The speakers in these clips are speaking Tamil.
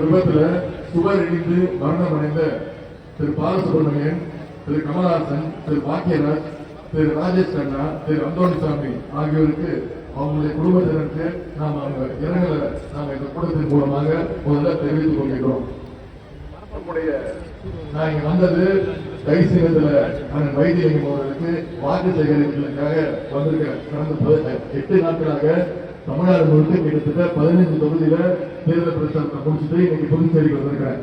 விபத்துல சுவர் இடிந்து மரணமடைந்த திரு பாலசுப்ரமணியன், திரு கமலஹாசன், திரு பாக்கியராஜ், திரு ராஜேஷ் கண்ணா, திரு அந்தோணிசாமி ஆகியோருக்கு அவங்களுடைய குடும்பத்தினருக்கு நாம் அவங்க இரங்கலை நாம் இந்த கூட்டத்தின் மூலமாக முதல்ல தெரிவித்துக் கொள்கிறோம். நான் இங்க வந்தது கைசிங்கத்துல அண்ணன் வைத்தியலிங்கம் அவர்களுக்கு வாக்கு சேகரிப்புகளுக்காக வந்திருக்கிறேன். கடந்த 8 நாட்களாக தமிழ்நாடு முழுக்க கிட்டத்தட்ட 15 தொகுதியில தேர்தல் பிரச்சாரத்தை முடிச்சுட்டு இன்னைக்கு புதுச்சேரிக்கு வந்திருக்கிறேன்.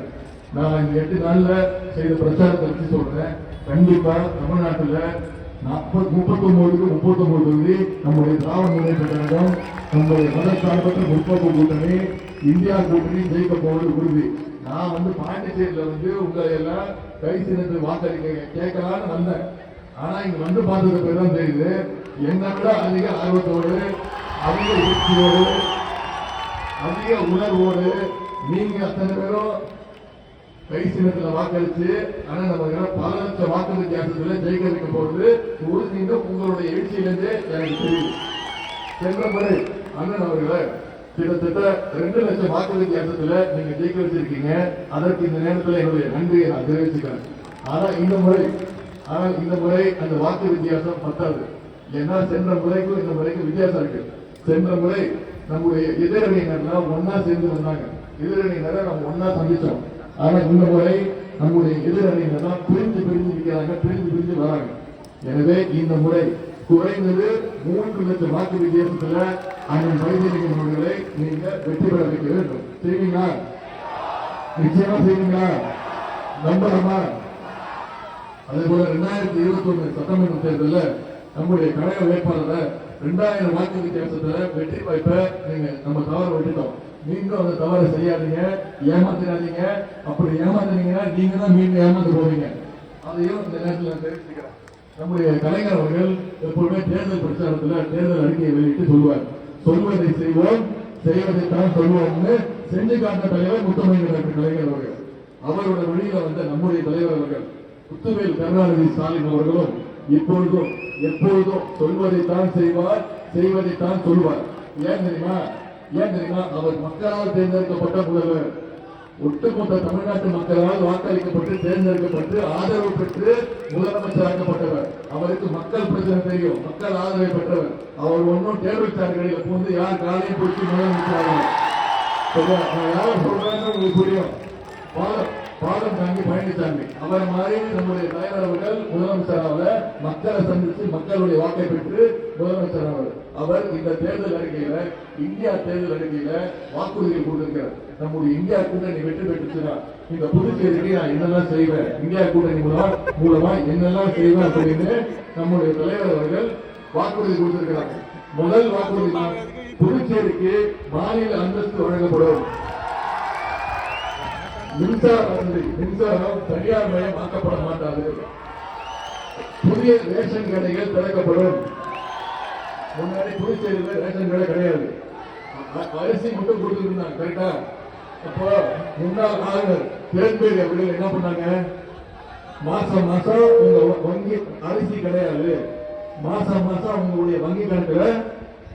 நான் இந்த 8 நாள்ல செய்த பிரச்சாரத்தை வச்சு சொல்றேன். கண்டிப்பா தமிழ்நாட்டுல 39 தொகுதி நம்முடைய திராவிட முன்னேற்ற கழகம், நம்முடைய மதசார்பற்ற முற்போக்கு கூட்டணி, இந்தியா கூட்டணி ஜெயிக்க போவது உறுதி. நான் பாண்டிச்சேரியில உங்களை எல்லாம் கைசினத்தில் வாக்களிக்க கேட்கலான்னு வந்தேன். ஆனா இங்க பார்த்ததுக்கு பேர் தான் தெரியுது, என்னை விட அதிக ஆர்வத்தோடு, அதிக யுக்தியோடு, அதிக உணர்வோடு நீங்க அத்தனை பேரும் கைசினத்துல வாக்களிச்சு ஆனா நம்ம பல லட்சம் வாக்கு வித்தியாசத்துல ஜெயிக்க வைக்க போறது உறுதின்னு உங்களுடைய எழுச்சியிலிருந்து எனக்கு தெரியுது. சென்ற முறை அண்ணன் அவர்களை கிட்டத்தட்ட 2 லட்சம் வாக்கு வித்தியாசத்துல நீங்க ஜெயிக்க வச்சிருக்கீங்க. அதற்கு இந்த நேரத்தில் என்னுடைய நன்றியை நான் தெரிவிச்சுக்கிறேன். ஆனா இந்த முறை அந்த வாக்கு வித்தியாசம் பத்தாது. ஏன்னா சென்ற முறைக்கும் இந்த முறைக்கும் வித்தியாசம் இருக்கு. சென்ற முறை நம்முடைய எதிரணியினர்லாம் ஒன்னா சேர்ந்து வந்தாங்க, எதிரணியினரை நம்ம ஒன்னா சந்திச்சோம். ஆனா இந்த முறை நம்முடைய எதிரணியினர் பிரிஞ்சு நிற்கிறாங்க, பிரிஞ்சு வராங்க. எனவே இந்த முறை குறைந்தது 3 லட்சம் வாக்கு வித்தியாசத்துல அண்ணன் வைத்தியலிங்கம் அவர்களை நீங்க வெற்றி பெற வைக்க வேண்டும். செய்வீங்களா? நிச்சயமா செய்வீங்களா? நம்பலாமா? அதே போல 2021 சட்டமன்ற தேர்தலில் நம்முடைய கழக வேட்பாளரை 2000 வாக்கு வித்தியாசத்துல வெற்றி வாய்ப்பை நம்ம தவற விட்டுட்டோம். மீண்டும் அந்த தவறை செய்யாதீங்க, ஏமாத்திடாதீங்க. அப்படி ஏமாத்தினீங்கன்னா நீங்க தான் மீண்டும் ஏமாந்து போவீங்க. அதையும் இந்த நேரத்தில் நான் தெரிவிச்சுக்கிறேன். நம்முடைய கலைஞர் அவர்கள் எப்பொழுதுமே தேர்தல் பிரச்சாரத்தில் தேர்தல் அறிக்கையை வெளியிட்டு சொல்லுவார், சொல்வதை செய்வோம், செய்வதைத்தான் சொல்வோம்னு செஞ்சு காட்ட தலைவர் முத்தமிழ் டாக்டர் கலைஞர் அவர்கள். அவரோட வழியில நம்முடைய தலைவர் அவர்கள் முத்துவேல் கருணாநிதி ஸ்டாலின் அவர்களும் இப்பொழுதும் எப்பொழுதும் சொல்வதைத்தான் செய்வார், செய்வதைத்தான் சொல்வார். ஏன் தெரியுமா? அவர் மக்களால் தேர்ந்தெடுக்கப்பட்ட முதல்வர். ஒட்டுமொத்த தமிழ்நாட்டு மக்களால் வாக்களிக்கப்பட்டு தேர்ந்தெடுக்கப்பட்டு ஆதரவு பெற்று முதலமைச்சராக்கப்பட்டவர். அவருக்கு மக்கள் பிரச்சனை தெரியும், மக்கள் ஆதரவை பெற்றவர். அவர் ஒன்னும் டேபிள் சார்களில் புகுந்து யார் காலையும் பிடிச்சி முதலமைச்சராக யாரும் சொல்றாங்க உங்களுக்கு புரியும். பாலம் தாங்கி பழனிசாமி அவர் மாதிரி நம்முடைய தலைவர் அவர்கள் முதலமைச்சராக மக்களை சந்தித்து மக்களுடைய வாக்கை பெற்று முதலமைச்சராக அவர் இந்த தேர்தல் அறிக்கையில, இந்தியா தேர்தல் அறிக்கையில வாக்குறுதிகள் கொடுத்திருக்கிறார். நம்முடைய இந்தியா கூட்டணி வெற்றி பெற்றுச்சுன்னா இந்த புதுச்சேரிக்கு நான் என்னெல்லாம் செய்வேன், இந்தியா கூட்டணி மூலமா என்னெல்லாம் செய்வேன் அப்படின்னு நம்முடைய தலைவர் அவர்கள் வாக்குறுதி கொடுத்திருக்கிறார். முதல் வாக்குறுதி, புதுச்சேரிக்கு மாநில அந்தஸ்து வழங்கப்படும். மின்சாரம் தனியார் மயமாக்கப்பட மாட்டாது. புதிய ரேஷன் கடைகள் திறக்கப்படும். முன்னாடி புதுச்சேரியில் ரேஷன் கடை கிடையாது, அரிசி மட்டும் கொடுத்துருந்தாங்க. கரெக்டா? அப்போ முன்னாள் ஆளுநர் கிரண்பேடி அவர்கள் என்ன பண்ணாங்க, மாசம் உங்க வங்கி அரிசி கிடையாது, மாசம் உங்களுடைய வங்கி கணக்குல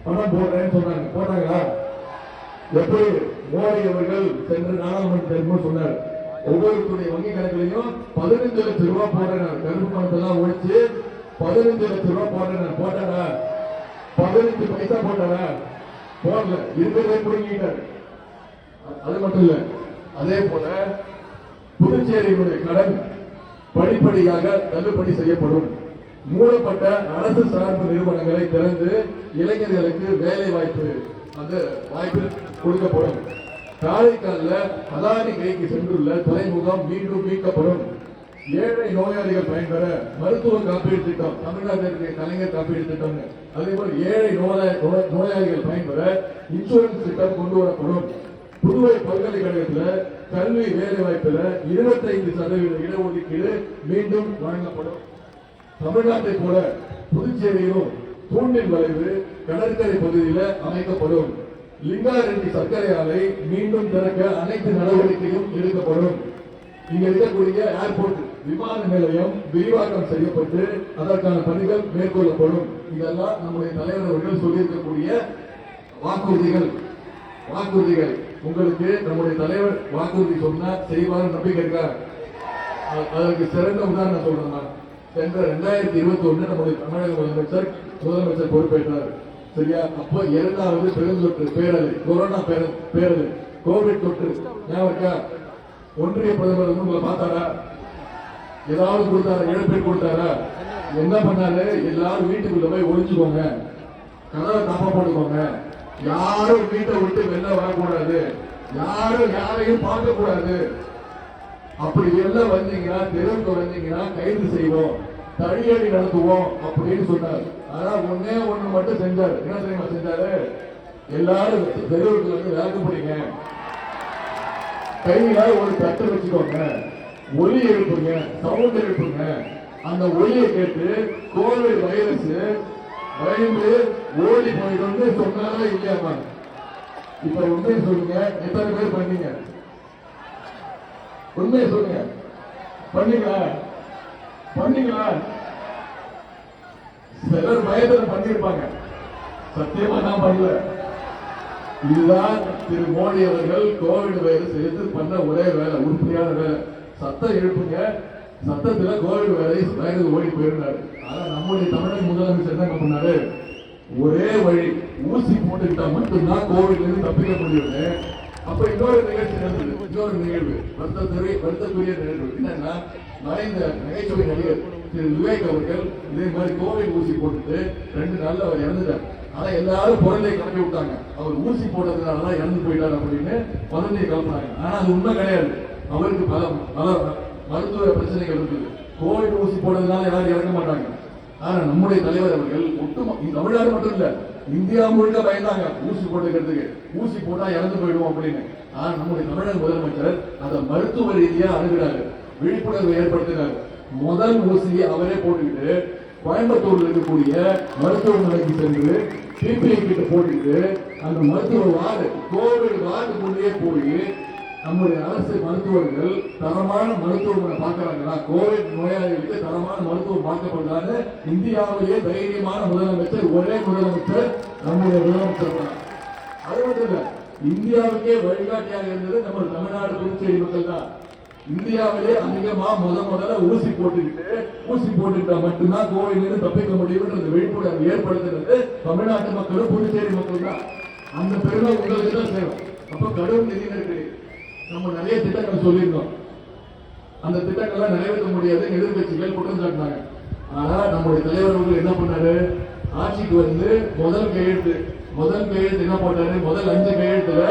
பணம் போடுறேன்னு சொன்னாங்க. போட்டாங்களா? எப்படி மோடி அவர்கள் சென்ற நாடாளுமன்ற தேர்தல் சொன்னார், ஒவ்வொருத்தருடைய வங்கி கணக்கிலையும் 15 லட்சம் ரூபாய் போடுறார். கருப்பு பணத்தை எல்லாம் ஒழிச்சு 15 லட்சம் ரூபாய் போடுறார். போட்டாரா? 15 பைசா போட்டாரா? போடல, இருக்கிறதே புடுங்கிட்டார். அது மட்டும் இல்ல, அதே போல புதுச்சேரியினுடைய கடன் படிப்படியாக தள்ளுபடி செய்யப்படும். மூடப்பட்ட அரசு சார்பு நிறுவனங்களை திறந்து இளைஞர்களுக்கு வேலை வாய்ப்பு கொடுக்கப்படும். காரைக்கால்ல அதானி கைக்கு சென்றுள்ள துறைமுகம் மீண்டும் மீட்கப்படும். ஏழை நோயாளிகள் பயன்பெற மருத்துவ காப்பீடு திட்டம், தமிழ்நாட்டிற்கு கலைஞர் காப்பீடு திட்டம். அதே போல ஏழை நோயாளிகள் பயன்பெற இன்சூரன்ஸ் திட்டம் கொண்டு வரப்படும். புதுவை பல்கலைக்கழகத்தில் கல்வி வேலை வாய்ப்புல 25% இடஒதுக்கீடு மீண்டும் வழங்கப்படும். தமிழ்நாட்டை போல புதுச்சேரியிலும் தூண்டில் வளைவு கடற்கரை பகுதியில் அமைக்கப்படும். லிங்காரெட்டி சர்க்கரை ஆலை மீண்டும் திறக்க அனைத்து நடவடிக்கையும் எடுக்கப்படும். இங்க இருக்கக்கூடிய ஏர்போர்ட் விமான நிலையம் விரிவாக்கம் செய்யப்பட்டு அதற்கான பணிகள் மேற்கொள்ளப்படும். இதெல்லாம் நம்முடைய தலைவர் அவர்கள் சொல்லியிருக்கக்கூடிய வாக்குறுதிகள். உங்களுக்கு நம்முடைய தலைவர் வாக்குறுதி சொன்னா செய்வார் நம்பிக்கை இருக்கா? அதற்கு சிறந்த உதாரணம் சொல்றேன் நான். சென்ற 2021 நம்முடைய தமிழக முதலமைச்சர் பொறுப்பேற்றார். சரியா? அப்போ 2வது பெருந்தொற்று பேரலை, கொரோனா பேரலை, கோவிட் தொற்று ஞாபகம் இருக்கா? ஒன்றிய பிரதமர் வந்து உங்களை பார்த்தாரா? ஏதாவது கொடுத்தாரா? இழப்பீடு கொடுத்தாரா? என்ன பண்ணாரு? எல்லாரும் வீட்டுக்குள்ள போய் ஒளிச்சுக்கோங்க, கதவை தப்பா போட்டுக்கோங்க, யாரும் வீட்டை விட்டு வெளில வரக்கூடாது, யாரும் யாரையும் பார்க்க கூடாது, அப்படி வெளில வந்தீங்கன்னா தெருவுக்கு வந்தீங்கன்னா கைது செய்வோம், தடியடி நடத்துவோம் அப்படின்னு சொன்னார். ஆனா ஒண்ணே ஒண்ணு மட்டும் செஞ்சாரு. என்ன தெரியுமா செஞ்சாரு? எல்லாரும் தெருவுக்கு வந்து விளக்கு பிடிங்க, கையில ஒரு தட்டு வச்சுக்கோங்க, ஒலி எழுப்புங்க, சவுண்ட் எழுப்புங்க. அந்த ஒலியை கேட்டு கோவிட் வைரஸ் பயந்து ஓடி போயிட்டு சொன்னாலும் இல்லையாமா? இப்ப உண்மையை சொல்லுங்க, எத்தனை பேர் பண்ணீங்க? உண்மையை சொல்லுங்க, பண்ணீங்களா? பண்ணீங்களா? சிலர் பயத்தில் பண்ணிருப்பாங்க, சத்தியமா நான் பண்ணல. இதுதான் திரு மோடி அவர்கள் கோவிட் வைரஸ் எடுத்து பண்ண ஒரே வேலை, உருப்படியான வேலை. சத்தம் எழுப்புங்க, சத்தத்துல கோவிட் வைரஸ் ஓடி போயிருந்தாரு. ஆனா நம்முடைய தமிழக முதலமைச்சர் என்ன பண்ணாரு? ஒரே வழி, ஊசி போட்டுக்கிட்டா மட்டும்தான் கோவிட்ல இருந்து தப்பிக்க முடியும்னு. அப்ப இன்னொரு நிகழ்ச்சி நடந்தது, இன்னொரு நிகழ்வு, வருத்தக்குரிய நிகழ்வு. என்னன்னா, மறைந்த நகைச்சுவை நடிகர் திரு விவேக் அவர்கள் இதே மாதிரி கோவிட் ஊசி போட்டுட்டு 2 நாள்ல அவர் இறந்துட்டார். ஆனா எல்லாரும் பொருளை கிளப்பி விட்டாங்க, அவர் ஊசி போட்டதுனாலதான் இறந்து போயிட்டார் அப்படின்னு குழந்தையை கிளப்பினாங்க. ஆனா அது உண்மை கிடையாது. அவருக்கு பல மருத்துவ பிரச்சனைகள் இருக்குது. கோவிட் ஊசி போட்டதுனால யாரும் இறக்க மாட்டாங்க. ஆனா நம்முடைய தலைவர் அவர்கள் தமிழ்நாடு மட்டும் இல்ல, இந்தியா முழுக்க பயந்தாங்க ஊசி போட்டுக்கிறதுக்கு. ஊசி போட்டா இறந்து போயிடுவோம் அப்படின்னு. ஆனா நம்முடைய தமிழக முதலமைச்சர் அதை மருத்துவ ரீதியா அணுகிறாரு, விழிப்புணர்வு ஏற்படுத்தினார். முதல் ஊசியை அவரே போட்டுக்கிட்டு கோயம்புத்தூர்ல இருக்கக்கூடிய மருத்துவமனைக்கு சென்று பிபிஐ கிட்ட போட்டுக்கிட்டு அந்த மருத்துவ வார்டு, கோவிட் வார்டுக்குள்ளேயே போய் நம்முடைய அரசு மருத்துவர்கள் தரமான மருத்துவமனை பார்க்கிறாங்களா, கோவிட் நோயாளிகளுக்கு தரமான மருத்துவம் பார்க்கப்படுறாங்க. இந்தியாவிலேயே தைரியமான முதலமைச்சர் ஒரே முதலமைச்சர் நம்முடைய முதலமைச்சர் தான். அது மட்டும் இல்ல, இந்தியாவுக்கே வழிகாட்டியாக இருந்தது நம்ம தமிழ்நாடு புதுச்சேரி மக்கள் தான். இந்தியாவிலே அதிகமா முதல்ல ஊசி போட்டுக்கிட்டா மட்டும்தான் கோவிலிருந்து தப்பிக்க முடியும் விழிப்புணர்வு ஏற்படுத்துறது தமிழ்நாட்டு மக்களும் புதுச்சேரி மக்கள் தான். அந்த பெருமை உங்களுக்கு தான் சேரும். அப்ப கடும் நிதி நெருக்கடி, நம்ம நிறைய திட்டங்கள் சொல்லியிருந்தோம், அந்த திட்டங்களை நிறைவேற்ற முடியாது எதிர்கட்சிகள் குற்றம் சாட்டினாங்க. ஆனா நம்முடைய தலைவர்கள் என்ன பண்ணாரு? ஆட்சிக்கு வந்து முதல் கையெழுத்து என்ன போட்டாரு? முதல் 5 கையெழுத்துல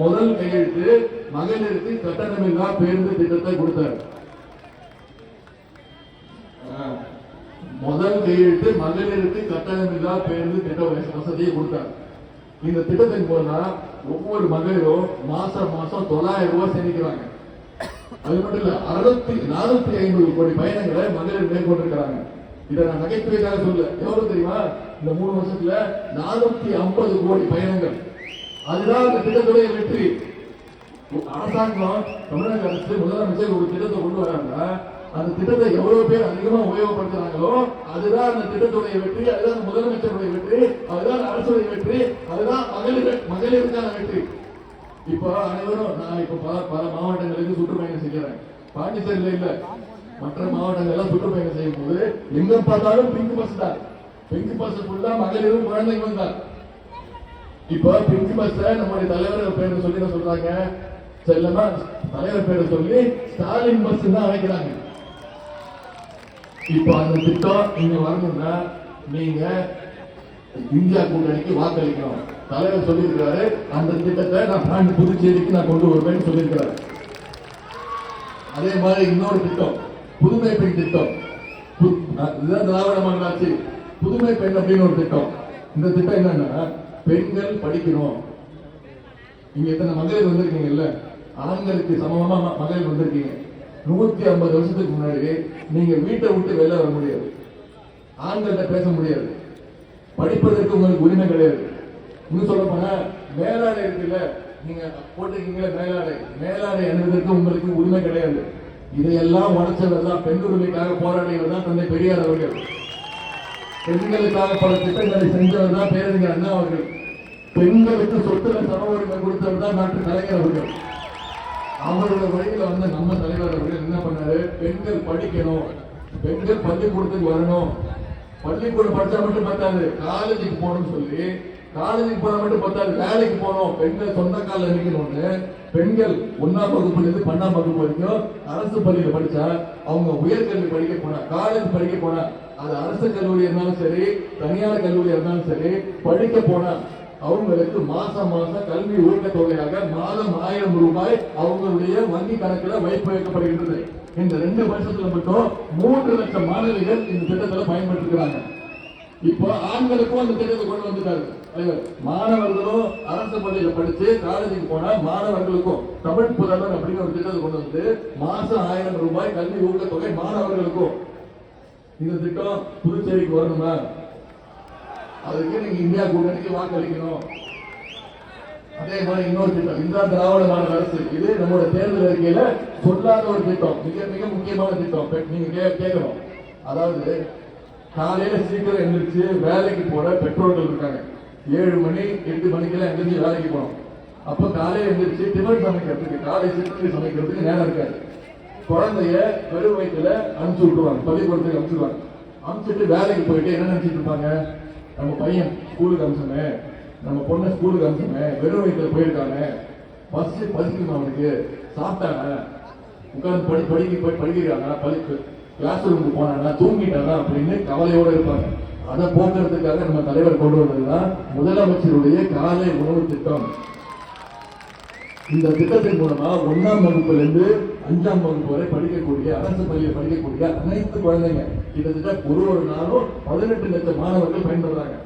முதல் கையெழுத்து மகளிருக்கு கட்டணமில்லா பேருந்து திட்டத்தை கொடுத்தார். முதல் கையெழுத்து மகளிருக்கு கட்டணமில்லா பேருந்து திட்ட வசதியை கொடுத்தார். இந்த திட்டத்தின் போனா ஒவ்வொரு மகளிரும் மாசம் 900 ரூபாய் சேமிக்கிறாங்க. அது மட்டும் இல்ல, 450 கோடி பயணங்களை மகளிர் மேற்கொண்டிருக்கிறாங்க. இதை நான் நகைச்சுவைக்காக சொல்ல, எவ்வளவு தெரியுமா? இந்த 3 வருஷத்துல 450 கோடி பயணங்கள். அதுதான் இந்த திட்டத்துடைய வெற்றி. அரசாங்கம், தமிழக அரசு, முதலமைச்சர் ஒரு திட்டத்தை கொண்டு வராங்க. அந்த திட்டத்தை எவ்வளவு பேர் அதிகமா உபயோகப்படுத்துறாங்களோ அதுதான் அந்த திட்டத்துடைய வெற்றி, அதுதான் முதலமைச்சருடைய வெற்றி, அதுதான் அரசுடைய வெற்றி, அதுதான் மகளிருக்கான வெற்றி. இப்போ அனைவரும் நான் இப்ப பல மாவட்டங்களுக்கு சுற்றுப்பயணம் செய்கிறேன். பாண்டிச்சேரியில இல்ல, மற்ற மாவட்டங்கள் எல்லாம் சுற்றுப்பயணம் செய்யும் போது எங்க பார்த்தாலும் பிங்க் பஸ் தான். பிங்க் பஸ் ஃபுல்லா மகளிரும் குழந்தைகளும் தான். இப்போ பிங்க் பஸ் நம்முடைய தலைவர் பேரை சொல்லி என்ன சொல்றாங்க? செல்லமா தலைவர் பேரை சொல்லி ஸ்டாலின் பஸ் தான் அழைக்கிறாங்க. இப்போ அந்த திட்டம் நீங்க வரணும்னா நீங்க இந்தியா கூட்டணிக்கு வாக்களிக்கணும். தலைவர் சொல்லியிருக்கிறாரு, அந்த திட்டத்தை நான் புதுச்சேரிக்கு நான் கொண்டு வருவேன்னு சொல்லியிருக்கிறாரு. அதே மாதிரி இன்னொரு திட்டம், புதுமை பெண் திட்டம். இதுதான் திராவிட மாடல் ஆட்சி. புதுமை பெண் அப்படின்னு ஒரு திட்டம். இந்த திட்டம் என்னன்னா, பெண்கள் படிக்கணும். இங்க எத்தனை மகளிர் வந்திருக்கீங்கல்ல, ஆண்களுக்கு சமமா மகளிர் வந்திருக்கீங்க. 150 வருஷத்துக்கு முன்னாடி நீங்க வீட்டை விட்டு வெளில வர முடியாது, ஆண்கள்ட்ட பேச முடியாது, படிப்பதற்கு உங்களுக்கு உரிமை கிடையாது. இன்னும் சொல்ல போனா மேலாடை இருக்குல்ல, நீங்க போட்டிருக்கீங்களா மேலாடை அணிவதற்கு உங்களுக்கு உரிமை கிடையாது. இதையெல்லாம் உடைச்சவர் தான், பெண் உரிமைக்காக போராடியவர் தான் தந்தை பெரியார் அவர்கள். பெண்களுக்காக பல திட்டங்களை செஞ்சவர் தான் பேரறிஞர் அண்ணா அவர்கள். பெண்களுக்கு சொத்துல சம உரிமை கொடுத்தவர் தான் டாக்டர் கலைஞர் அவர்கள். அவரோட வழியில வந்து நம்ம தலைவர் அவர்கள் என்ன பண்ணாரு, பெண்கள் படிக்கணும், பெண்கள் பள்ளிக்கூடத்துக்கு வரணும், பள்ளிக்கூடம் படிச்சா மட்டும் பத்தாது, காலேஜுக்கு போகணும்னு சொல்லி, காலேஜுக்கு போனா மட்டும் பத்தாது, வேலைக்கு போகணும், பெண்கள் சொந்த காலில் நிற்கணும்னு பெண்கள் 1ஆம் வகுப்புல இருந்து 12ஆம் வகுப்பு வரைக்கும் அரசு பள்ளியில படிச்சா அவங்க உயர்கல்வி படிக்க போனா, காலேஜ் படிக்க போனா, அது அரசு கல்லூரி இருந்தாலும் சரி, தனியார் கல்லூரி இருந்தாலும் சரி, படிக்க போனா அவங்களுக்கு மாசம் மாசம் கல்வி ஊக்கத்தொகையாக மாதம் 1000 ரூபாய் அவங்களுடைய வங்கி கணக்கில் வைப்பு வைக்கப்படுகின்றது. இந்த 2 வருஷத்துல மட்டும் 3 லட்சம் மாணவிகள் இந்த திட்டத்தில் பயன்படுத்திருக்கிறாங்க. இப்போ ஆண்களுக்கும் அந்த திட்டத்தை கொண்டு வந்துட்டாரு. மாணவர்களும் அரசு பள்ளியில படிச்சு காலேஜுக்கு போனா மாணவர்களுக்கும் தமிழ் புதல்வர் அப்படின்னு ஒரு திட்டத்தை கொண்டு வந்து மாசம் 1000 ரூபாய் கல்வி ஊக்கத்தொகை மாணவர்களுக்கும். இந்த திட்டம் புதுச்சேரிக்கு வரணுமா? அதுக்கு நீங்க இந்தியா கூட்டணிக்கு வாக்களிக்கணும். அதே மாதிரி இன்னொரு திட்டம், இந்த திராவிட மாடல் அரசு, இது நம்மளோட தேர்தல் அறிக்கையில சொல்லாத ஒரு திட்டம், மிக மிக முக்கியமான திட்டம். நீங்க கேட்கணும், அதாவது காலையில சீக்கிரம் எந்திரிச்சு வேலைக்கு போற பெற்றோர்கள் இருக்காங்க. 7 மணி 8 மணிக்கெல்லாம் எந்திரிச்சு வேலைக்கு போனோம். அப்ப காலையில எந்திரிச்சு டிஃபன் சமைக்கிறதுக்கு, காலை சிற்றுண்டி சமைக்கிறதுக்கு நேரம் இருக்காது. குழந்தைய வெறும் வயிற்றுல அனுப்பிச்சு விட்டுருவாங்க, பள்ளிக்கூடத்துக்கு அனுப்பிச்சுடுவாங்க. அனுப்பிச்சுட்டு வேலைக்கு போயிட்டு என்ன நினைச்சிட்டு இருப்பாங்க, நம்ம பையன் ஸ்கூலுக்கு அனுப்பிச்சோமே, நம்ம பொண்ணு ஸ்கூலுக்கு அனுப்பிச்சோமே, வெறும் வயிற்றுல போயிருக்காங்க, ஃபர்ஸ்ட் படிக்கணும், அவனுக்கு சாப்பிட்டாங்க, உட்கார்ந்து படிக்கிறாங்க, படிப்பு கிளாஸ் ரூமுக்கு போனாங்க, தூங்கிட்டாங்க அப்படின்னு கவலையோட இருப்பாங்க. அதை போக்குறதுக்காக நம்ம தலைவர் கொண்டு வந்ததுதான் முதலமைச்சருடைய காலை உணவு திட்டம். இந்த திட்டத்தின் மூலமா 1ஆம் வகுப்புல இருந்து 5ஆம் வகுப்பு வரை படிக்கக்கூடிய, அரசு பள்ளியில் படிக்கக்கூடிய அனைத்து குழந்தைங்க, கிட்டத்தட்ட ஒரு நாளும் 18 லட்சம் மாணவர்கள் பயன்படுறாங்க.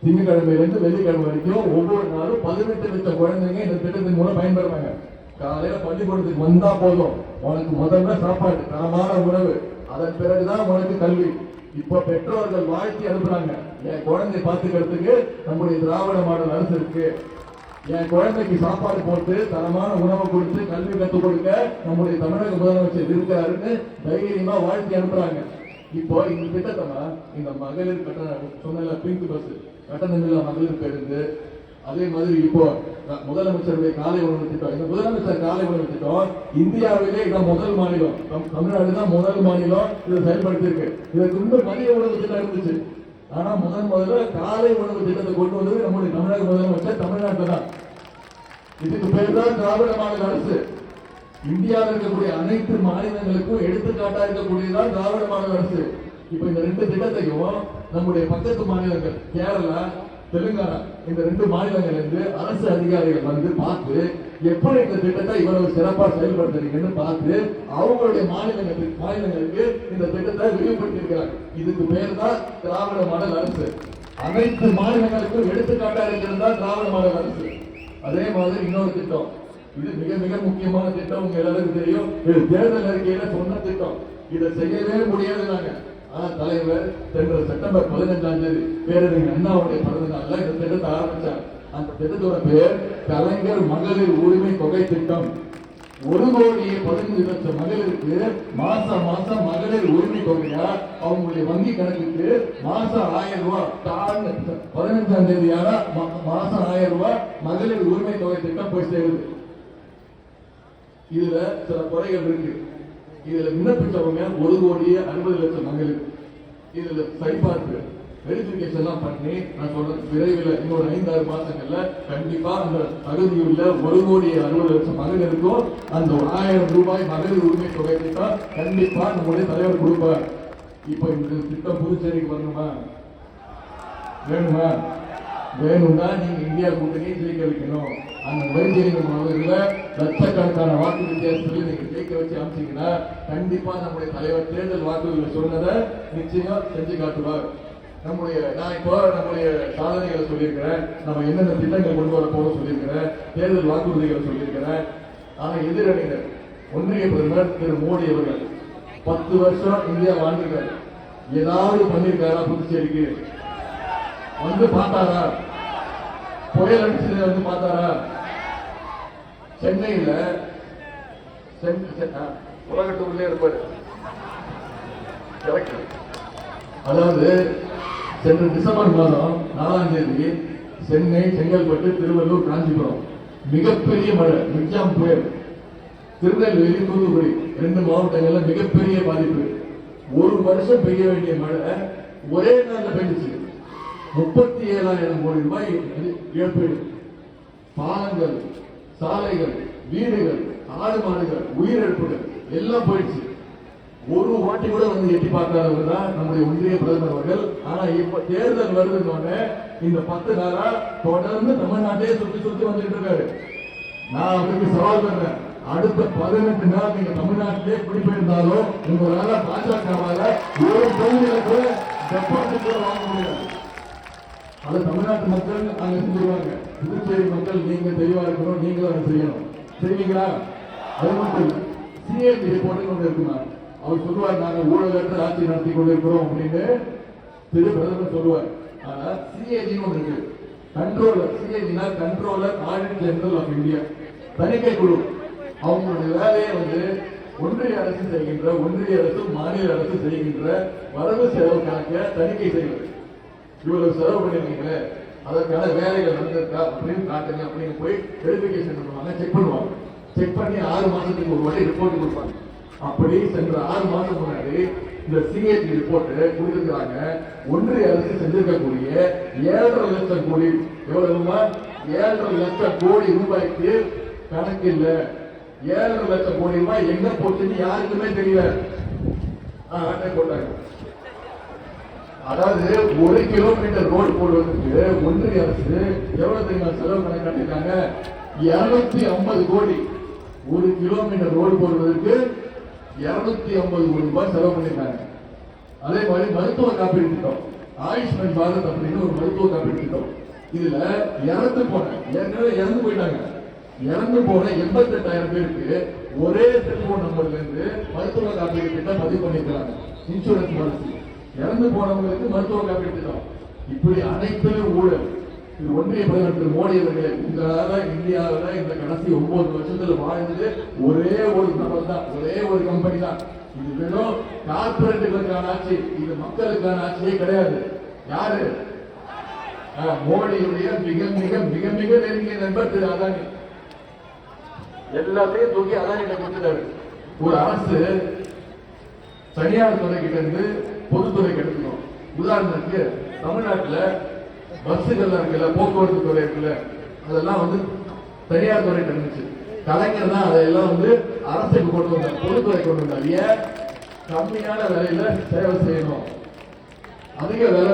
திங்கட்கிழமையிலிருந்து வெள்ளிக்கிழமை வரைக்கும் ஒவ்வொரு நாளும் 18 லட்சம் குழந்தைங்க இந்த திட்டத்தின் மூலம் பயன்படுறாங்க. காலையில பள்ளிக்கூடத்துக்கு வந்தா போதும், உனக்கு முதல்ல சாப்பாடு, தரமான உணவு, அதன் பிறகுதான் உனக்கு கல்வி. இப்ப பெற்றோர்கள் வாழ்த்தி அனுப்புறாங்க, என் குழந்தை பார்த்துக்கிறதுக்கு நம்முடைய திராவிட மாடல் அரசு இருக்கு, என் குழந்தைக்கு சாப்பாடு போட்டு தரமான உணவை கொடுத்து கல்வி கற்றுக் கொடுக்க நம்முடைய தமிழக முதலமைச்சர் இருக்காருன்னு தைரியமா வாழ்த்தி அனுப்புறாங்க. இப்போ இந்த திட்டத்தை இந்த மகளிர் சொன்ன பிங்க் பஸ், கட்டணமில்லா மகளிர் பேருந்து, அதே மாதிரி இப்போ முதலமைச்சருடைய காலை உணவு திட்டம், இந்த முதலமைச்சர் காலை உணவு திட்டம் இந்தியாவிலே இதான் முதல் மாநிலம், தமிழ்நாடு தான் முதல் மாநிலம் இதை செயல்படுத்தி இருக்கு. இதற்கு முன்பு மதிய உணவு திட்டம் இருந்துச்சு, ஆனா முதல்ல காலை உணவு திட்டத்தை கொண்டு வந்தது நம்முடைய தமிழக முதலமைச்சர் தமிழ்நாட்டில் தான். இதுக்கு பேர் தான் திராவிட மாடல் அரசு. இந்தியாவில் இருக்கக்கூடிய அனைத்து மாநிலங்களுக்கும் எடுத்துக்காட்டா இருக்கக்கூடியதான் திராவிட மாடல் அரசு. இப்ப இந்த 2 திட்டத்தையும் நம்முடைய பக்கத்து மாநிலங்கள் கேரளா, தெலுங்கானா, இந்த 2 மாநிலங்கள்ல இருந்து அரசு அதிகாரிகள் வந்து பார்த்து எப்படி இந்த திட்டத்தை இவ்வளவு சிறப்பா செயல்படுத்துறீங்கன்னு பார்த்து அவங்களுடைய மாநிலங்களுக்கு இந்த திட்டத்தை விரிவுபடுத்தி இருக்கிறாங்க. இதுக்கு பேர் தான் திராவிட மாடல் அரசு. அனைத்து மாநிலங்களுக்கும் எடுத்துக்காட்டா இருக்கிறது தான் திராவிட மாடல் அரசு. அதே மாதிரி இன்னொரு திட்டம், இது மிக மிக முக்கியமான திட்டம், உங்க எல்லாருக்கும் தெரியும், இது தேர்தல் அறிக்கையில சொன்ன திட்டம், இதை செய்யவே முடியாது நாங்க. ஆனா தலைவர் சென்ற செப்டம்பர் 15ஆம் தேதி பேரறிஞர் அண்ணாவுடைய பிறந்த நாள்ல இந்த திட்டத்தை ஆரம்பிச்சார். அந்த திட்டத்தோட பேர் கலைஞர் மகளிர் உரிமை தொகை திட்டம். 1,15,00,000 மகளிருக்கு மாசம் மாசம் மகளிர் உரிமை தொகையா அவங்களுடைய வங்கி கணக்குக்கு மாசம் 1000 ரூபாய், 15ஆம் தேதியான மாசம் 1000 ரூபாய் மகளிர் உரிமை தொகை திட்டம் போய் சேருது. இதுல சில குறைகள் இருக்கு. இதுல விண்ணப்பிச்சவங்க 1,60,00,000 மகளிர். இதுல சரிபார்ப்பு வெரிஃபிகேஷன் எல்லாம் பண்ணி, நான் சொல்றது விரைவில் இன்னொரு 5-6 மாசங்கள்ல கண்டிப்பா அந்த தகுதியுள்ள 1,60,00,000 மகளிருக்கும் அந்த 1000 ரூபாய் மகளிர் உரிமை தொகை திட்டம் கண்டிப்பா நம்முடைய தலைவர் கொடுப்பார். இப்ப இந்த திட்டம் புதுச்சேரிக்கு வரணுமா? வேணுமா? வேணும்னா நீங்க இந்தியா கூட்டணியை ஜெயிக்க வைக்கணும். அந்த வைத்தியலிங்க மாவட்டத்துல லட்சக்கணக்கான வாக்கு வித்தியாசத்தில் நீங்க ஜெயிக்க வச்சு அமைச்சீங்கன்னா கண்டிப்பா நம்முடைய தலைவர் தேர்தல் வாக்குறுதிகளை சொன்னதை நிச்சயம் செஞ்சு காட்டுவார். நான் இப்போ நம்முடைய சாதனைகளை சொல்லியிருக்கிறேன், நம்ம என்னென்ன திட்டங்கள் கொண்டு வர போறோம் சொல்லியிருக்கிறேன், தேர்தல் வாக்குறுதிகளை சொல்லியிருக்கிறேன். ஆனா எதிரணியினர் ஒன்றிய பிரதமர் திரு மோடி அவர்கள் 10 வருஷம் இந்தியா வாழ்ந்திருக்காரு. ஏதாவது பண்ணிருக்காரா? புதுச்சேரிக்கு வந்து பார்த்தாரா? புயல் அடிச்சது வந்து பார்த்தாரா? சென்னையில உலகத்துக்குள்ளே இருப்பாரு. அதாவது சென்ற டிசம்பர் மாதம் 4ஆம் தேதி சென்னை, செங்கல்பட்டு, திருவள்ளூர், காஞ்சிபுரம் மிகப்பெரிய மழை, மிக்ஜாம் புயல். திருநெல்வேலி, தூத்துக்குடி 2 மாவட்டங்கள்ல மிகப்பெரிய பாதிப்பு. ஒரு வருஷம் பெய்ய வேண்டிய மழை ஒரே நாள்ல பெய்ஞ்சிச்சு. 37,000 கோடி ரூபாய் இழப்பீடு. பாலங்கள், சாலைகள், வீடுகள், ஆடு மாடுகள், உயிரிழப்புகள் எல்லாம் போயிடுச்சு. ஒரு வாட்டி கூட வந்து எட்டி பார்க்காதவர் தான் நம்முடைய ஒன்றிய பிரதமர் அவர்கள். ஆனா இப்ப தேர்தல் வருதுன்னு இந்த 10 நாளா தொடர்ந்து தமிழ்நாட்டையே சுத்தி சுத்தி வந்துட்டு இருக்காரு. நான் அவருக்கு சவால் பண்றேன், அடுத்த 18 நாள் நீங்க தமிழ்நாட்டிலே குடிபெயர்ந்தாலும் உங்களால பாஜகவால ஒரு தொகுதியில கூட டெபாசிட் கூட வாங்க முடியாது. அது தமிழ்நாட்டு மக்கள் அங்க செஞ்சுருவாங்க. புதுச்சேரி மக்கள் நீங்க தெளிவா இருக்கணும், நீங்களும் அதை செய்யணும். செய்வீங்களா? அது மட்டும் இல்லை, சிஏஜி ரிப்போர்ட் ஒன்று இருக்குமா, அவர் சொல்லுவார் நாங்க ஊழலற்ற ஆட்சி நடத்தி கொண்டிருக்கிறோம் அப்படின்னு திரு பிரதமர் சொல்லுவார். ஆனா சிஏஜி ஒன்று இருக்கு, கண்ட்ரோலர். சிஏஜினா controller audit general of India, தணிக்கை குழு. அவங்களுடைய வேலையை வந்து ஒன்றிய அரசு செய்கின்ற, ஒன்றிய அரசு மாநில அரசு செய்கின்ற வரவு செலவு கணக்கை தணிக்கை செய்வது. இவ்வளவு செலவு பண்ணிருக்கீங்க, அதற்கான வேலைகள் நடந்திருக்கா அப்படின்னு காட்டுங்க அப்படின்னு போய் வெரிஃபிகேஷன் பண்ணுவாங்க, செக் பண்ணுவாங்க. செக் பண்ணி 6 மாசத்துக்கு ஒரு வாட்டி ரிப்போர்ட் கொடுப்பாங்க. அப்படி சென்ற 6 மாசம் முன்னாடி இந்த சிஏஜி ரிப்போர்ட் கொடுத்துருக்காங்க. ஒன்றிய அரசு செஞ்சிருக்கக்கூடிய 7,5 லட்சம் கோடி, எவ்வளவுமா 7,5 லட்சம் கோடி ரூபாய்க்கு கணக்கு இல்ல. 7,5 லட்சம் கோடி ரூபாய் எங்க போச்சுன்னு யாருக்குமே தெரியல. போட்டாங்க. அதாவது 1 கிலோமீட்டர் ரோடு போடுவதற்கு ஒன்றிய அரசு எவ்வளவு தெரியுமா செலவு கணக்காட்டிருக்காங்க? 250 கோடி. 1 கிலோமீட்டர் ரோடு போடுவதற்கு 250 கோடி ரூபாய் செலவு பண்ணிருக்காங்க. அதே மாதிரி மருத்துவ காப்பீடு திட்டம், ஆயுஷ்மான் பாரத் அப்படின்னு ஒரு மருத்துவ காப்பீடு திட்டம். இதுல இறந்து போயிட்டாங்க. இறந்து போன 88,000 பேருக்கு ஒரே செல்போன் நம்பர்ல இருந்து மருத்துவ காப்பீடு திட்டம் பதிவு பண்ணிருக்காங்க. Insurance policy. இறந்து போனவங்களுக்கு மருத்துவ காப்பீடு திட்டம். இப்படி அனைத்திலும் ஊழல். இது ஒன்றிய பிரதமர் மோடி அவர்களே இந்தியாவில் இந்த கடைசி 9 வருஷத்துல வாழ்ந்தது ஒரே ஒரு நபர் தான், ஒரே ஒரு கம்பெனி தான். இது வெறும் கார்பரேட்டுகளுக்கான ஆட்சி, இது மக்களுக்கான ஆட்சியே கிடையாது. யாரு? மோடியுடைய மிக மிக மிக மிக நெருங்கிய நண்பர் திரு அதானி. எல்லாத்தையும் தூக்கி அதானிட்ட கொடுத்துட்டாரு. ஒரு அரசு தனியார் துறை கிட்ட இருந்து பொதுத்துறை எடுத்துக்கணும். உதாரணத்துக்கு தமிழ்நாட்டில் பஸ்ஸுகள் இருக்குல்ல, போக்குவரத்து துறை இருக்குல்ல, அதெல்லாம் வந்து தனியார் துறை இருந்துச்சு. கலைஞர் தான் அதையெல்லாம் வந்து அரசுக்கு கொண்டு வந்தார், பொதுத்துறை கொண்டு வந்தார். ஏன்? கம்மியான விலையில சேவை செய்யணும், அதிக விலை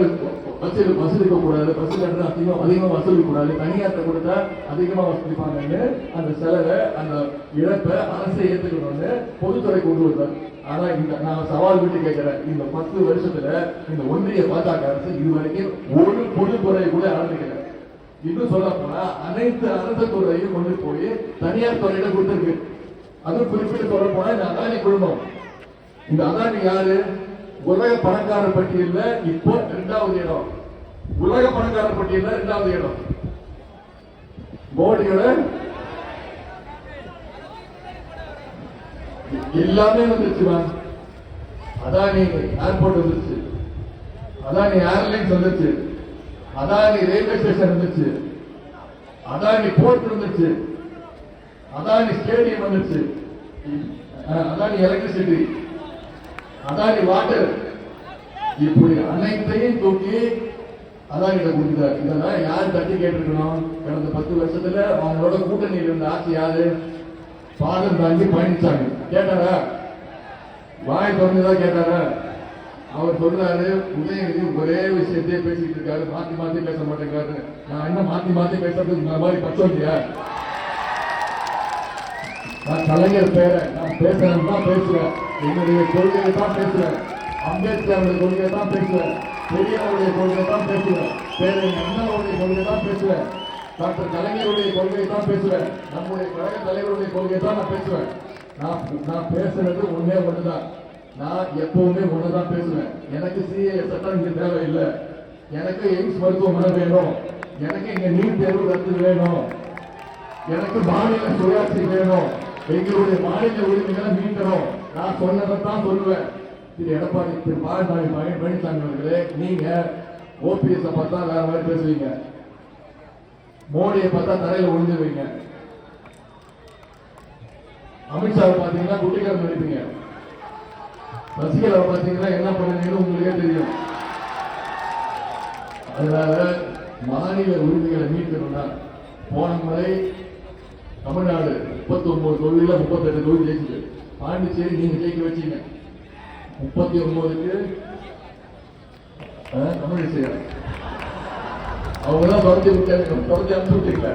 வசூலிக்க கூடாது, பஸ் கட்டணம் அதிகமா வசூலிக்க கூடாது, தனியார்ட்ட கொடுத்தா அதிகமா வசூலிப்பாங்கன்னு அந்த செலவை, அந்த இழப்பை அரசை ஏற்றுக்கணும்னு பொதுத்துறை கொண்டு வந்தார். ஆனா இந்த நான் சவால் விட்டு கேட்கிறேன், இந்த 10 வருஷத்துல இந்த ஒன்றிய பாஜக அரசு இதுவரைக்கும் ஒரு பொதுத்துறை கூட ஆரம்பிக்கல. இன்னும் சொல்ல போனா அனைத்து அரசு துறையும் கொண்டு போய் தனியார் துறையில கொடுத்திருக்கு. அதுவும் குறிப்பிட்டு சொல்ல போனா இந்த அதானி குழுமம். இந்த அதானி யாரு? உலக பணக்கார பட்டியல்ல இப்போ 2வது இடம். உலக பணக்கார பட்டியல்ல 2வது இடம். மோடியோட எல்லாமே வந்துருச்சு. அதானி ஏர்போர்ட் வந்துருச்சு, அதானி ஏர்லைன்ஸ் வந்துருச்சு, அதானி ரயில்வே ஸ்டேஷன் வந்துருச்சு, அதானி போர்ட் வந்துருச்சு, அதானி ஸ்டேடியம் வந்துருச்சு, அதானி எலக்ட்ரிசிட்டி, அதானி வாட்டர். இப்படி அனைத்தையும் தூக்கி அதானிட்ட கொடுத்தார். இதெல்லாம் யாரு தட்டி கேட்டிருக்கணும்? கடந்த 10 வருஷத்துல அவங்களோட கூட்டணியில் இருந்த ஆட்சி யாரு? பாதம் தாங்கி பயணிச்சாங்க. கேட்டாரா? வாய் திறந்துதான் கேட்டாரா? அவர் சொல்றாரு, உதயநிதி ஒரே விஷயத்தையே பேசிட்டு இருக்காரு, மாத்தி மாத்தி பேச மாட்டேங்கிறாரு. நான் என்ன மாத்தி மாத்தி பேசுறதுக்கு இந்த மாதிரி பச்சோம் இல்லையா? நான் கலைஞர் பேர நான் பேசுறேன் தான் பேசுவேன், என்னுடைய கொள்கையை தான் பேசுவேன், அம்பேத்கருடைய கொள்கையை தான் பேசுவேன், பெரியாருடைய கொள்கையை தான் பேசுவேன், பேரறிஞர் அண்ணாவுடைய கொள்கையை தான் பேசுவேன், டாக்டர் கலைஞருடைய கொள்கையை தான் பேசுவேன், நம்முடைய கழக தலைவருடைய கொள்கையை தான் நான் பேசுவேன். நான் பேசுறது ஒண்ணுதான். நான் எப்பவுமே ஒண்ணுதான் பேசுவேன். எனக்கு சிஏ சட்டம் இங்க தேவையில்லை, எனக்கு எய்ம்ஸ் மருத்துவமனை வேணும், எனக்கு இங்க நீட் தேர்வு ரத்து வேணும், எனக்கு மாநில சுயாட்சி வேணும், எங்களுடைய மாநில உரிமைகளை மீட்டணும். நான் சொன்னதான் சொல்லுவேன். திரு எடப்பாடி திரு பழனிசாமி அவர்களே, நீங்க ஓபிஎஸ் பார்த்தா வேற மாதிரி பேசுவீங்க, மோடியை பார்த்தா தரையில விழுந்துருவீங்க. அமித்ஷாவை பாத்தீங்கன்னா குட்டிக்காரன் நினைப்பீங்க. சசிகலாவை பாத்தீங்கன்னா என்ன பண்ணுவீங்கன்னு உங்களுக்கே தெரியும். அதனால மாநில உரிமைகளை மீட்கணும்னா போன முறை தமிழ்நாடு 39 தொகுதியில 38 தொகுதி ஜெயிச்சது. பாண்டிச்சேரி நீங்க ஜெயிக்க வச்சீங்க 39க்கு தமிழிசை அவங்க தான் தொடர்ச்சி அனுப்பிச்சு விட்டீங்கள.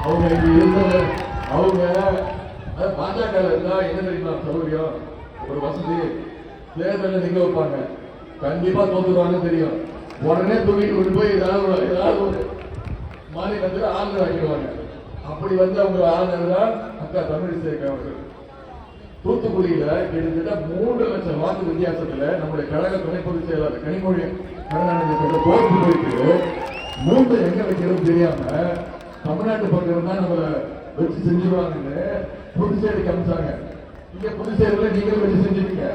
அவங்க இங்க இருந்த அவங்க பாஜக இருந்தா என்ன தெரியுமா சௌகரியம், ஒரு வசதி, தேர்தலில் நிக்க வைப்பாங்க, கண்டிப்பா தோத்துருவாங்கன்னு தெரியும். உடனே தூக்கிட்டு கொண்டு போய் ஏதாவது ஒரு மாநிலத்தில் ஆளுநர் ஆக்கிடுவாங்க. அப்படி வந்து அவங்க ஆளுநர் தான் அக்கா தமிழிசை அவர்கள். தூத்துக்குடியில கிட்டத்தட்ட 3 லட்சம் வாக்கு வித்தியாசத்துல நம்முடைய கழக துணை பொதுச் செயலாளர் கனிமொழி கருணாநிதி தோற்று போயிட்டு 3 எங்க வைக்கிறது தெரியாம தமிழ்நாட்டு பக்கம் தான் நம்மள வச்சு செஞ்சுருவாங்கன்னு புதுச்சேரிக்கு அனுப்பிச்சாங்க. இங்க புதுச்சேரியில நீங்களும் வச்சு செஞ்சுருக்கீங்க.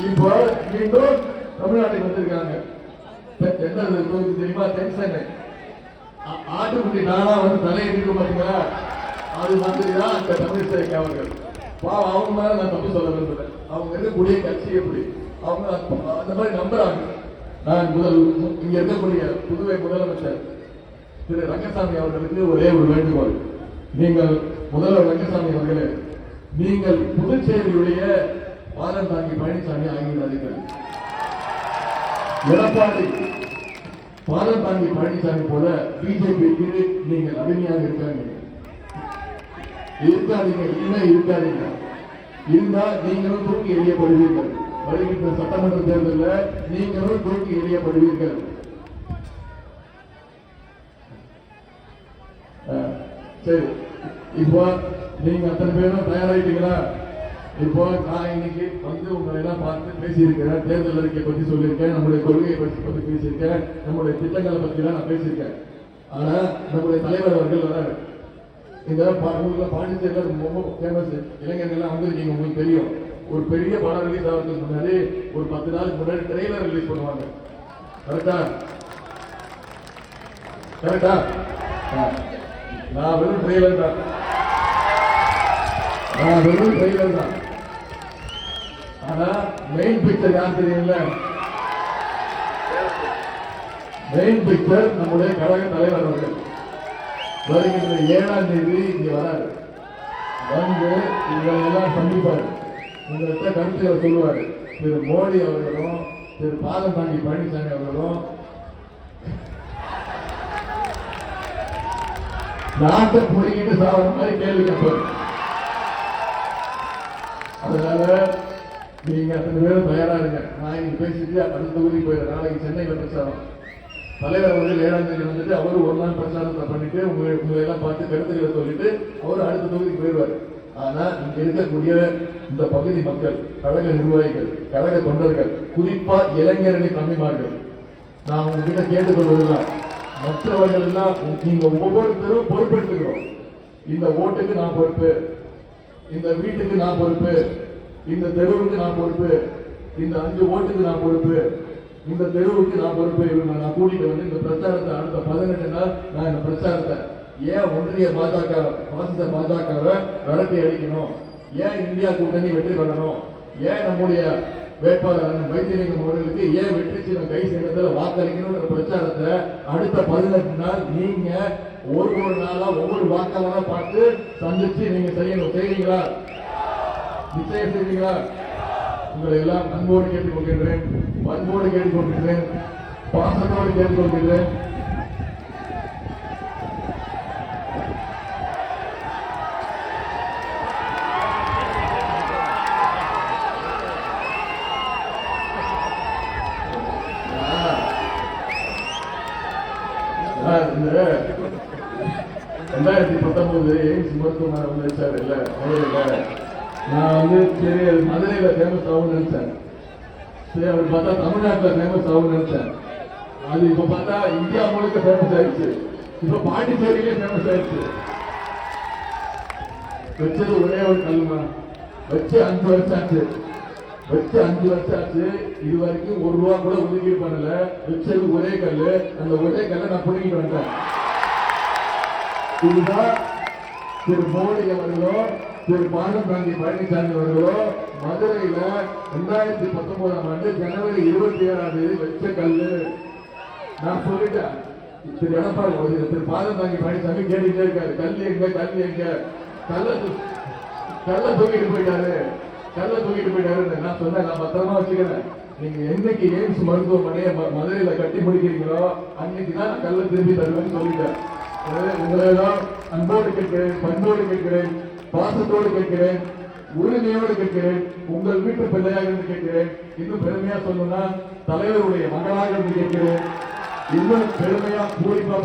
இப்போ மீண்டும் தமிழ்நாட்டுக்கு வந்திருக்காங்க. என்ன தெரியுமா, தென்சென்னை ஆட்டுக்குட்டி நானா வந்து தலையிட்டு பாத்தீங்களா, அது மாதிரிதான் அந்த தமிழிசை அவர்கள். அவங்க மேல நான் தப்பு சொல்ல விரும்புறேன். அவங்க இருக்கக்கூடிய கட்சி எப்படி அவங்க அந்த மாதிரி நம்புறாங்க. நான் இங்க இருக்கக்கூடிய புதுவை முதலமைச்சர் திரு ரங்கசாமி அவர்களுக்கு ஒரே ஒரு வேண்டுகோள். நீங்கள் முதல்வர் ரங்கசாமி அவர்களே, நீங்கள் புதுச்சேரியுடைய பாதம் தாங்கி பழனிசாமி ஆகிவிடாதீர்கள். எடப்பாடி பாதம் தாங்கி பழனிசாமி போல பிஜேபிக்கு நீங்கள் அடிமையாக இருக்காதீங்க. இனிமே இருக்காதீங்க. இருந்தா நீங்களும் தூக்கி எறியப்படுவீர்கள். வருகின்ற சட்டமன்ற தேர்தலில் நீங்களும் தூக்கி எறியப்படுவீர்கள். சரி, இப்போ நீங்க அத்தனை பேரும் தயாராயிட்டீங்களா? இப்போ நான் இன்னைக்கு வந்து உங்களை எல்லாம் பார்த்து பேசியிருக்கிறேன். தேர்தல் அறிக்கை பத்தி சொல்லியிருக்கேன், நம்முடைய கொள்கையை பத்தி பேசியிருக்கேன், நம்முடைய திட்டங்களை பத்தி எல்லாம் நான் பேசியிருக்கேன். ஆனா நம்முடைய தலைவர் அவர்கள் வராரு. இந்த பாண்டிச்சேரியில ரொம்ப ஃபேமஸ் இளைஞர்கள்லாம் வந்திருக்கீங்க, உங்களுக்கு தெரியும். ஒரு பெரிய படம் ரிலீஸ் ஆகிறதுக்கு முன்னாடி ஒரு 10 நாளுக்கு முன்னாடி ட்ரெய்லர் ரிலீஸ் பண்ணுவாங்க. கரெக்டா? கரெக்டா? நான் வெறும் ட்ரெய்லர் தான். ஆனா மெயின் பிக்சர் யார் தெரியுங்களா? மெயின் பிக்சர் நம்முடைய கழக தலைவர் அவர்கள். வருகின்ற 7ஆம் தேதி இங்க வராரு. வந்து இவங்களெல்லாம் சந்திப்பாரு. உங்கள்கிட்ட கருத்துக்களை சொல்லுவாரு. திரு மோடி அவர்களும் திரு பாதம் தாங்கி பழனிசாமி அவர்களும் நாட்டை புடிக்கிட்டு சாப்பிட மாதிரி கேள்வி கேட்பாரு. அதனால நீங்க அத்தனை பேரும் தயாரா இருங்க. நான் இங்க பேசிட்டு அடுத்த தொகுதிக்கு போயிடுறேன். நாளைக்கு சென்னையில பிரச்சாரம். தலைவர் அவர்கள் 7ஆம் தேதி வந்துட்டு அவரு ஒரு நாள் பிரச்சாரத்தை பண்ணிட்டு உங்களை எல்லாம் பார்த்து கருத்துக்களை சொல்லிட்டு அவரு அடுத்த தொகுதிக்கு போயிடுவாரு. ஆனா இங்க இருக்கக்கூடிய இந்த பகுதி மக்கள், கழக நிர்வாகிகள், கழக தொண்டர்கள், குறிப்பா இளைஞரணி தம்பிமார்கள், நான் உங்ககிட்ட கேட்டுக்கொள்வதுதான், மற்றவர்கள் எல்லாம் நீங்க ஒவ்வொருத்தரும் பொறுப்பெடுத்துக்கிறோம். இந்த ஓட்டுக்கு நான் பொறுப்பு, இந்த வீட்டுக்கு நான் பொறுப்பு, இந்த தெருவுக்கு நான் பொறுப்பு, இந்த 5 ஓட்டுக்கு நான் பொறுப்பு, இந்த தெருவுக்கு நான் பொறுப்பு. இவங்க நான் கூட்டிட்டு வந்து இந்த பிரச்சாரத்தை அடுத்த 18 நாள் நான் இந்த பிரச்சாரத்தை ஏன் ஒன்றிய பாஜக பாசிச பாஜகவை விரட்டி அடிக்கணும், ஏன் இந்தியா கூட்டணி வெற்றி பெறணும், ஏன் நம்முடைய வேட்பாளர் வைத்தியலிங்கம் அவர்களுக்கு ஏன் வெற்றி சின்னம் கை சேர்ந்ததில் வாக்களிக்கணும் பிரச்சாரத்தை அடுத்த 18 நாள் நீங்க ஒரு நாளா ஒவ்வொரு வாக்காளரா பார்த்து சந்திச்சு நீங்க செய்யணும். செய்வீங்களா? நிச்சயம் செய்வீங்களா? உங்களை எல்லாம் அன்போடு கேட்டுக்கொள்கின்றேன், அன்போடு கேட்டுக்கொள்கின்றேன், பாசத்தோடு கேட்டுக்கொள்கின்றேன். இந்த 2019 எய்ம்ஸ் மருத்துவமனை வந்து வச்சாரு இல்ல மதுரையில. நான் வந்து சரி மதுரையில ஃபேமஸ் ஆகும்னு நினைச்சேன். சரி அவர் பார்த்தா தமிழ்நாட்டில் ஃபேமஸ் ஆகும்னு நினைச்சேன். அது இப்ப பார்த்தா இந்தியா முழுக்க ஃபேமஸ் ஆயிடுச்சு. இப்ப பாண்டிச்சேரியிலே ஃபேமஸ் ஆயிடுச்சு. வச்சது ஒரே ஒரு கல்லுமா, வச்சு 5 வருஷம் ஆச்சு. இது வரைக்கும் 1 ரூபா கூட ஒதுக்கீடு பண்ணல. வச்சது ஒரே கல்லு. அந்த ஒரே கல்லை நான் பிடிக்கிட்டு வந்தேன். இதுதான் திரு மோடி அவர்களோ திரு பாலகாந்தி பழனிசாமி அவர்களோ மதுரையில 2019ஆம் ஆண்டு ஜனவரி 27ஆம் தேதி வச்ச கல்லு. நான் சொல்லிட்டேன். திரு எடப்பாடி திரு பாலகாந்தி பழனிசாமி கேட்டுட்டே இருக்காரு, கல் எங்க கல் எங்க, கல்ல தூக்கிட்டு போயிட்டாரு, கல்ல தூக்கிட்டு போயிட்டாரு. நான் சொன்னேன், நான் பத்திரமா வச்சுக்கிறேன். நீங்க என்னைக்கு எய்ம்ஸ் மருத்துவமனையை மதுரையில கட்டி முடிக்கிறீங்களோ அன்னைக்குதான் நான் கல்ல திரும்பி தருவேன்னு சொல்லிட்டேன். உங்களெல்லாம் அன்போடு கேட்கிறேன், பண்போடு கேட்கிறேன், பாசத்தோடு கேட்கிறேன், உரிமையோடு கேட்கிறேன், உங்கள் வீட்டு பிள்ளையாக இருந்து கேட்கிறேன். இன்னும் பெருமையா சொல்லணும்னா தலைவருடைய மகளாக இருந்து கேட்கிறேன். இன்னும் பெருமையா பூரிப்பா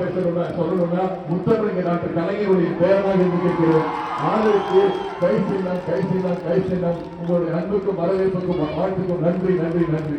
சொல்லணும்னா முத்தமிழ் நாட்டு கலைஞருடைய பேரமாக இருந்து கேட்கிறேன். ஆளுக்கு கை சின்னம், கை சின்னம், கை சின்னம். உங்களுடைய அன்புக்கும் வரவேற்புக்கும் வாழ்த்துக்கும் நன்றி நன்றி நன்றி.